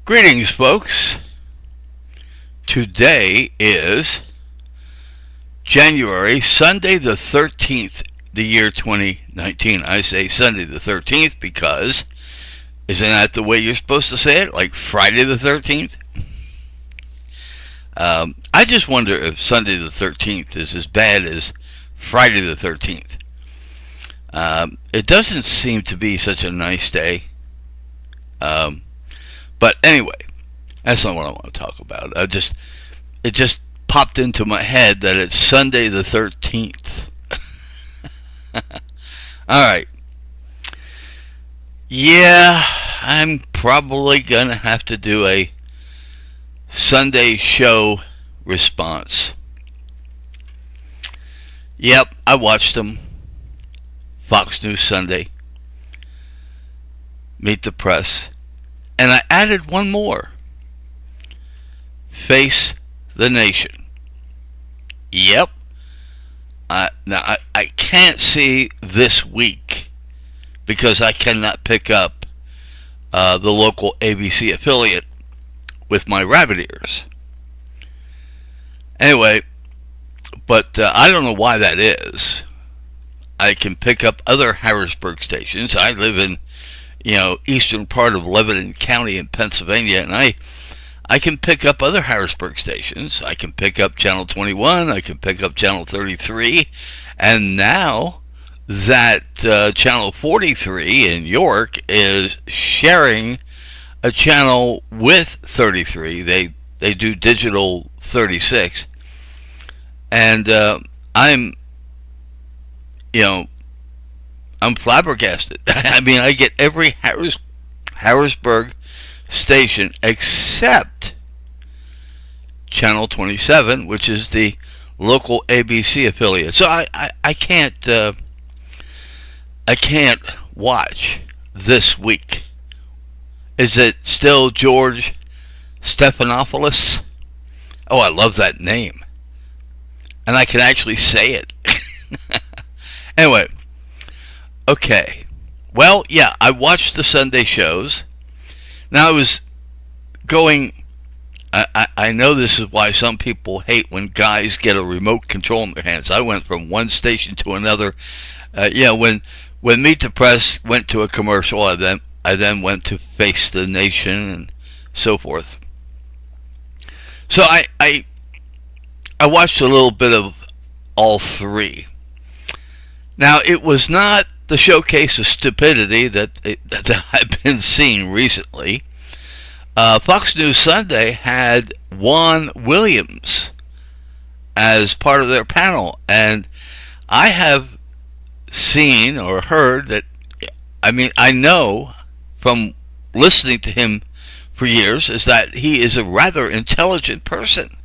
Greetings, folks. Today is Sunday the 13th, the year 2019. I say Sunday the 13th because isn't that the way you're supposed to say it? Like Friday the 13th? I just wonder if Sunday the 13th is as bad as Friday the 13th. It doesn't seem to be such a nice day. But anyway, that's not what I want to talk about. It just popped into my head that it's Sunday the 13th. Alright. Yeah, I'm probably going to have to do a Sunday show response. Yep, I watched them. Fox News Sunday. Meet the Press. And I added one more. Face the Nation. Yep. Now, I can't see this week because I cannot pick up the local ABC affiliate with my rabbit ears. Anyway, but I don't know why that is. I can pick up other Harrisburg stations. I live in eastern part of Lebanon County in Pennsylvania, and I can pick up other Harrisburg stations. I can pick up Channel 21, I can pick up Channel 33, and now that Channel 43 in York is sharing a channel with 33. They do digital 36, and I'm flabbergasted. I mean, I get every Harrisburg station except Channel 27, which is the local ABC affiliate. So I can't watch this week. Is it still George Stephanopoulos? Oh, I love that name. And I can actually say it. Anyway. Okay. Well, yeah, I watched the Sunday shows. Now I was going... I know this is why some people hate when guys get a remote control in their hands. I went from one station to another. When Meet the Press went to a commercial, I then went to Face the Nation and so forth. So I watched a little bit of all three. Now, it was not the showcase of stupidity that I've been seeing recently. Fox News Sunday had Juan Williams as part of their panel, and I have seen or heard that, I know from listening to him for years, is that he is a rather intelligent person.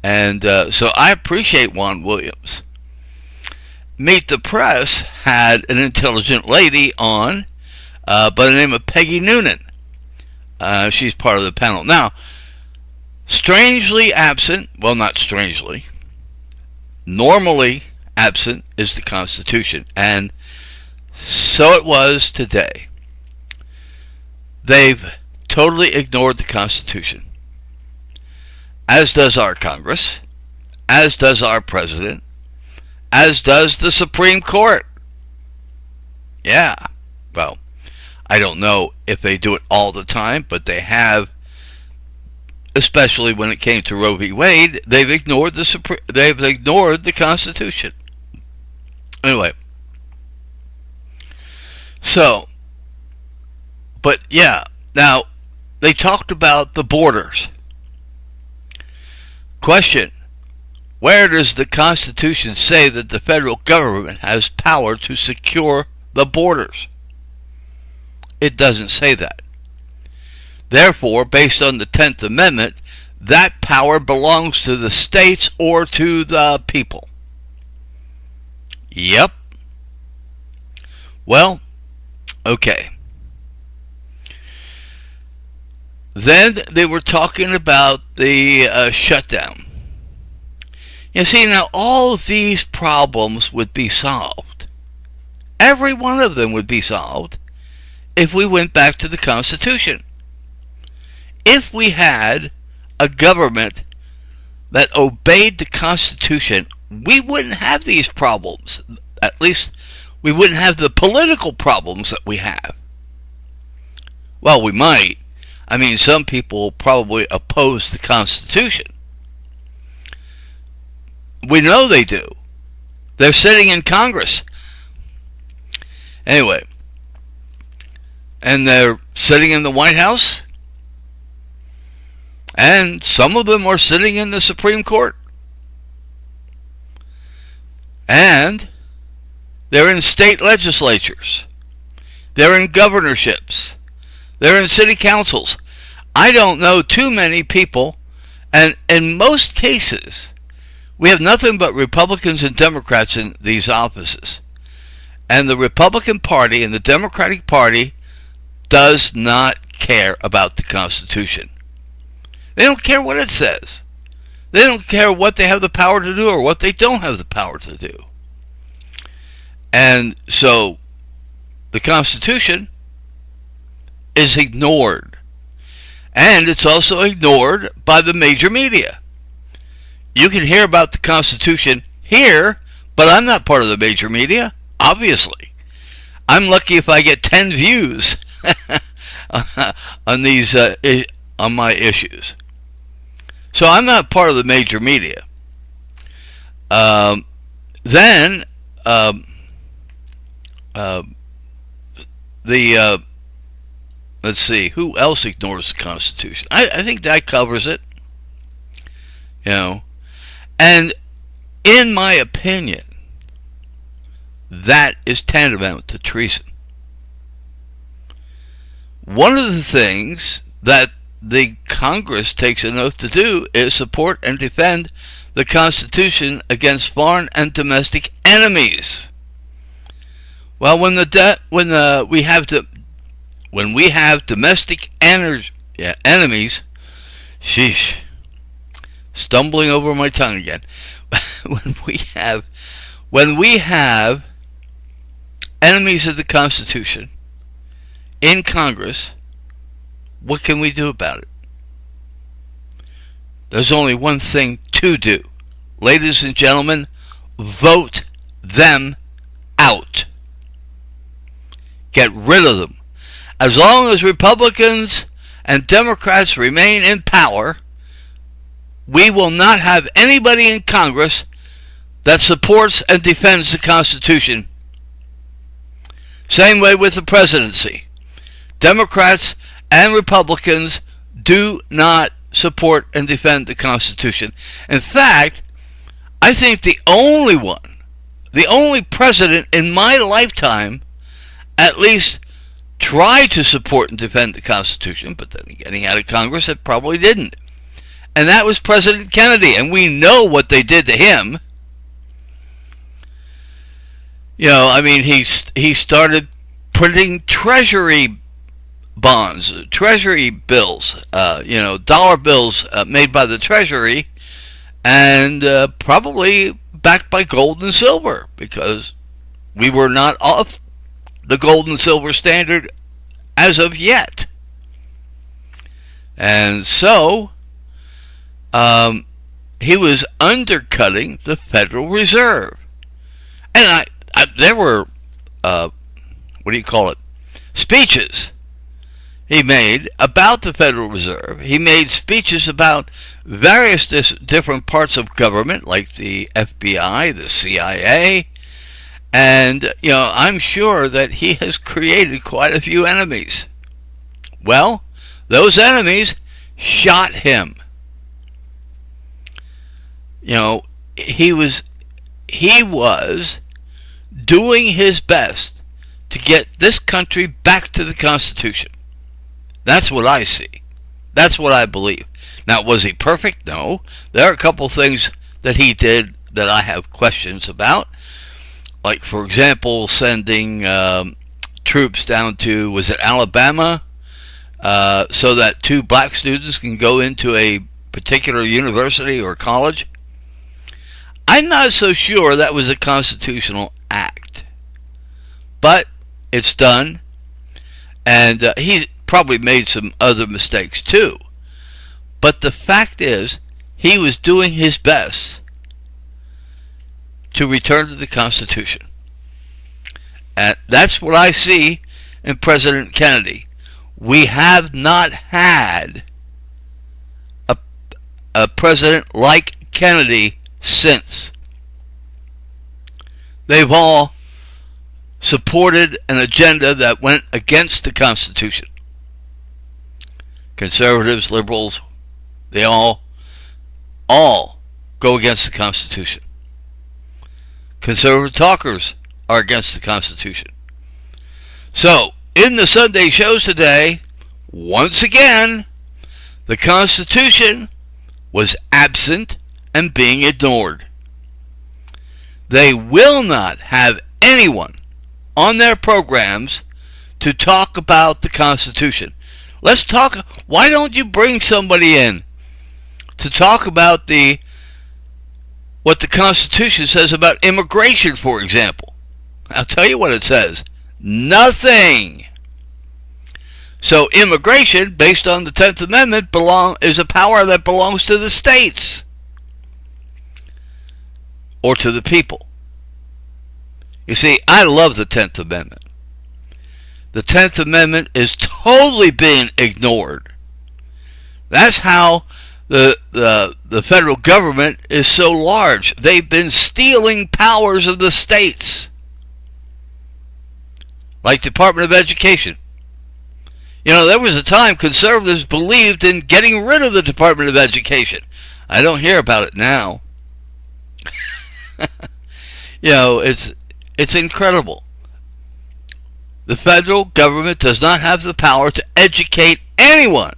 And so I appreciate Juan Williams. Meet the Press had an intelligent lady on by the name of Peggy Noonan. She's part of the panel. Now, strangely absent, well, not strangely, normally absent is the Constitution. And so it was today. They've totally ignored the Constitution. As does our Congress, as does our President, as does the Supreme Court. Yeah, well, I don't know if they do it all the time, but they have, especially when it came to Roe v. Wade. They've ignored the Constitution. Anyway, so, but yeah, now they talked about the borders. Question: where does the Constitution say that the federal government has power to secure the borders? It doesn't say that. Therefore, based on the 10th Amendment, that power belongs to the states or to the people. Yep. Well, okay. Then they were talking about the shutdown. You see, now all of these problems would be solved. Every one of them would be solved if we went back to the Constitution. if we had a government that obeyed the Constitution, we wouldn't have these problems. At least we wouldn't have the political problems that we have. Well, we might. I mean, some people probably oppose the Constitution. We know they do. They're sitting in Congress. Anyway, and they're sitting in the White House, and some of them are sitting in the Supreme Court, and they're in state legislatures, they're in governorships, they're in city councils. I don't know too many people, and in most cases, we have nothing but Republicans and Democrats in these offices. And the Republican Party and the Democratic Party does not care about the Constitution. They don't care what it says. They don't care what they have the power to do or what they don't have the power to do. And so the Constitution is ignored. And it's also ignored by the major media. You can hear about the Constitution here, but I'm not part of the major media, obviously. I'm lucky if I get 10 views on these on my issues. So I'm not part of the major media. Let's see, who else ignores the Constitution? I think that covers it. You know. And in my opinion, that is tantamount to treason. One of the things that the Congress takes an oath to do is support and defend the Constitution against foreign and domestic enemies. Well, when we have domestic enemies, sheesh. Stumbling over my tongue again. when we have enemies of the Constitution in Congress, what can we do about it? There's only one thing to do. Ladies and gentlemen, vote them out. Get rid of them. As long as Republicans and Democrats remain in power, we will not have anybody in Congress that supports and defends the Constitution. Same way with the presidency. Democrats and Republicans do not support and defend the Constitution. In fact, I think the only president in my lifetime at least tried to support and defend the Constitution, but then again, he had a Congress that probably didn't. And that was President Kennedy, and we know what they did to him. You know, I mean, he started printing treasury bonds, treasury bills, dollar bills made by the Treasury, and probably backed by gold and silver, because we were not off the gold and silver standard as of yet. And so he was undercutting the Federal Reserve. And there were, speeches he made about the Federal Reserve. He made speeches about various different parts of government, like the FBI, the CIA, and, I'm sure that he has created quite a few enemies. Well, those enemies shot him. He was doing his best to get this country back to the Constitution. That's what I see. That's what I believe. Now, was he perfect? No. There are a couple things that he did that I have questions about. Like, for example, sending troops down to, was it Alabama, so that 2 black students can go into a particular university or college. I'm not so sure that was a constitutional act. But it's done. And he probably made some other mistakes too. But the fact is, he was doing his best to return to the Constitution. And that's what I see in President Kennedy. We have not had a president like Kennedy since. They've all supported an agenda that went against the Constitution. Conservatives, liberals, they all go against the Constitution. Conservative talkers are against the Constitution. So, in the Sunday shows today, once again, the Constitution was absent and being ignored. They will not have anyone on their programs to talk about the Constitution. Let's talk. Why don't you bring somebody in to talk about what the Constitution says about immigration, for example? I'll tell you what it says. Nothing. So immigration, based on the 10th Amendment, is a power that belongs to the states or to the people. You see, I love the 10th Amendment. The 10th Amendment is totally being ignored. That's how the federal government is so large. They've been stealing powers of the states. Like Department of Education. You know, there was a time conservatives believed in getting rid of the Department of Education. I don't hear about it now. You know, it's incredible. The federal government does not have the power to educate anyone.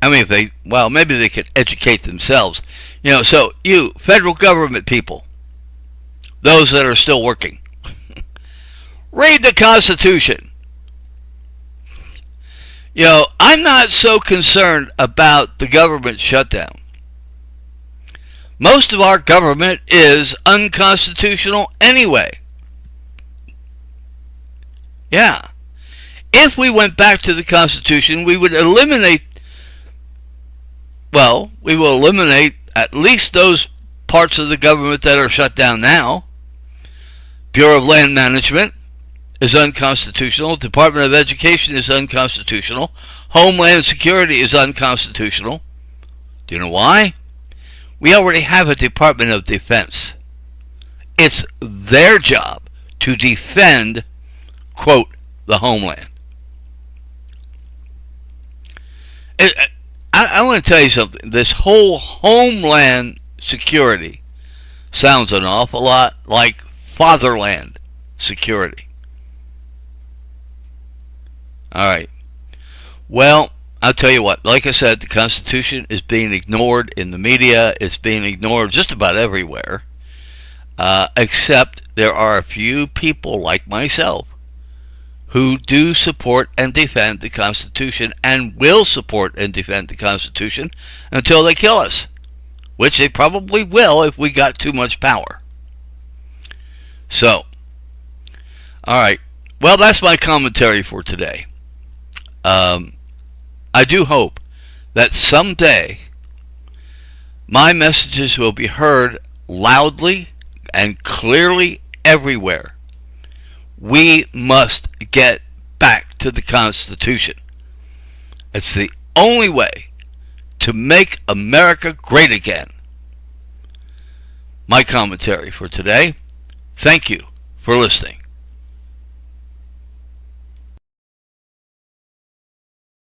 I mean, maybe they could educate themselves. You know, so you, federal government people, those that are still working, read the Constitution. You know, I'm not so concerned about the government shutdown. Most of our government is unconstitutional anyway. Yeah. If we went back to the Constitution, we would eliminate, we will eliminate at least those parts of the government that are shut down now. Bureau of Land Management is unconstitutional. Department of Education is unconstitutional. Homeland Security is unconstitutional. Do you know why? We already have a Department of Defense. It's their job to defend, quote, the homeland. I want to tell you something. This whole Homeland Security sounds an awful lot like Fatherland Security. All right. Well, I'll tell you what. Like I said, the Constitution is being ignored in the media. It's being ignored just about everywhere. Except there are a few people like myself who do support and defend the Constitution and will support and defend the Constitution until they kill us, which they probably will if we got too much power. So, all right. Well, that's my commentary for today. I do hope that someday my messages will be heard loudly and clearly everywhere. We must get back to the Constitution. It's the only way to make America great again. My commentary for today. Thank you for listening.